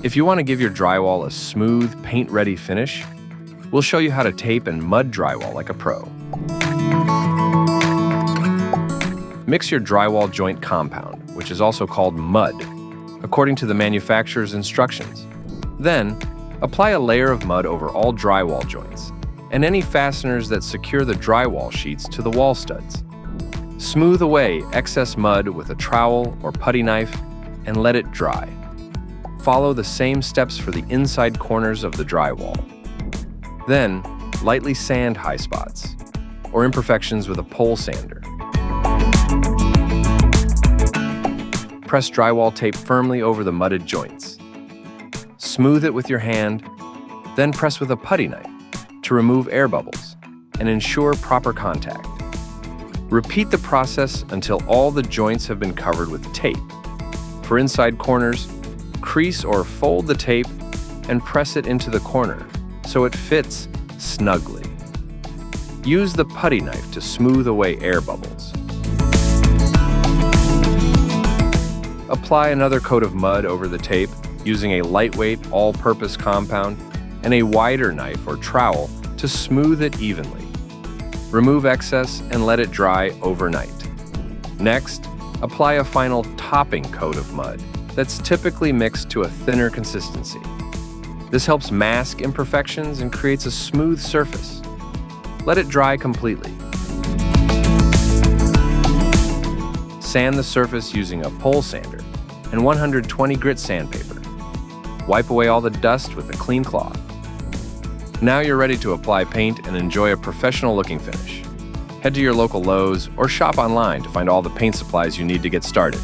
If you want to give your drywall a smooth, paint-ready finish, we'll show you how to tape and mud drywall like a pro. Mix your drywall joint compound, which is also called mud, according to the manufacturer's instructions. Then, apply a layer of mud over all drywall joints and any fasteners that secure the drywall sheets to the wall studs. Smooth away excess mud with a trowel or putty knife and let it dry. Follow the same steps for the inside corners of the drywall. Then, lightly sand high spots or imperfections with a pole sander. Press drywall tape firmly over the mudded joints. Smooth it with your hand, then press with a putty knife to remove air bubbles and ensure proper contact. Repeat the process until all the joints have been covered with tape. For inside corners, crease or fold the tape and press it into the corner so it fits snugly. Use the putty knife to smooth away air bubbles. Apply another coat of mud over the tape using a lightweight all-purpose compound and a wider knife or trowel to smooth it evenly. Remove excess and let it dry overnight. Next, apply a final topping coat of mud that's typically mixed to a thinner consistency. This helps mask imperfections and creates a smooth surface. Let it dry completely. Sand the surface using a pole sander and 120 grit sandpaper. Wipe away all the dust with a clean cloth. Now you're ready to apply paint and enjoy a professional-looking finish. Head to your local Lowe's or shop online to find all the paint supplies you need to get started.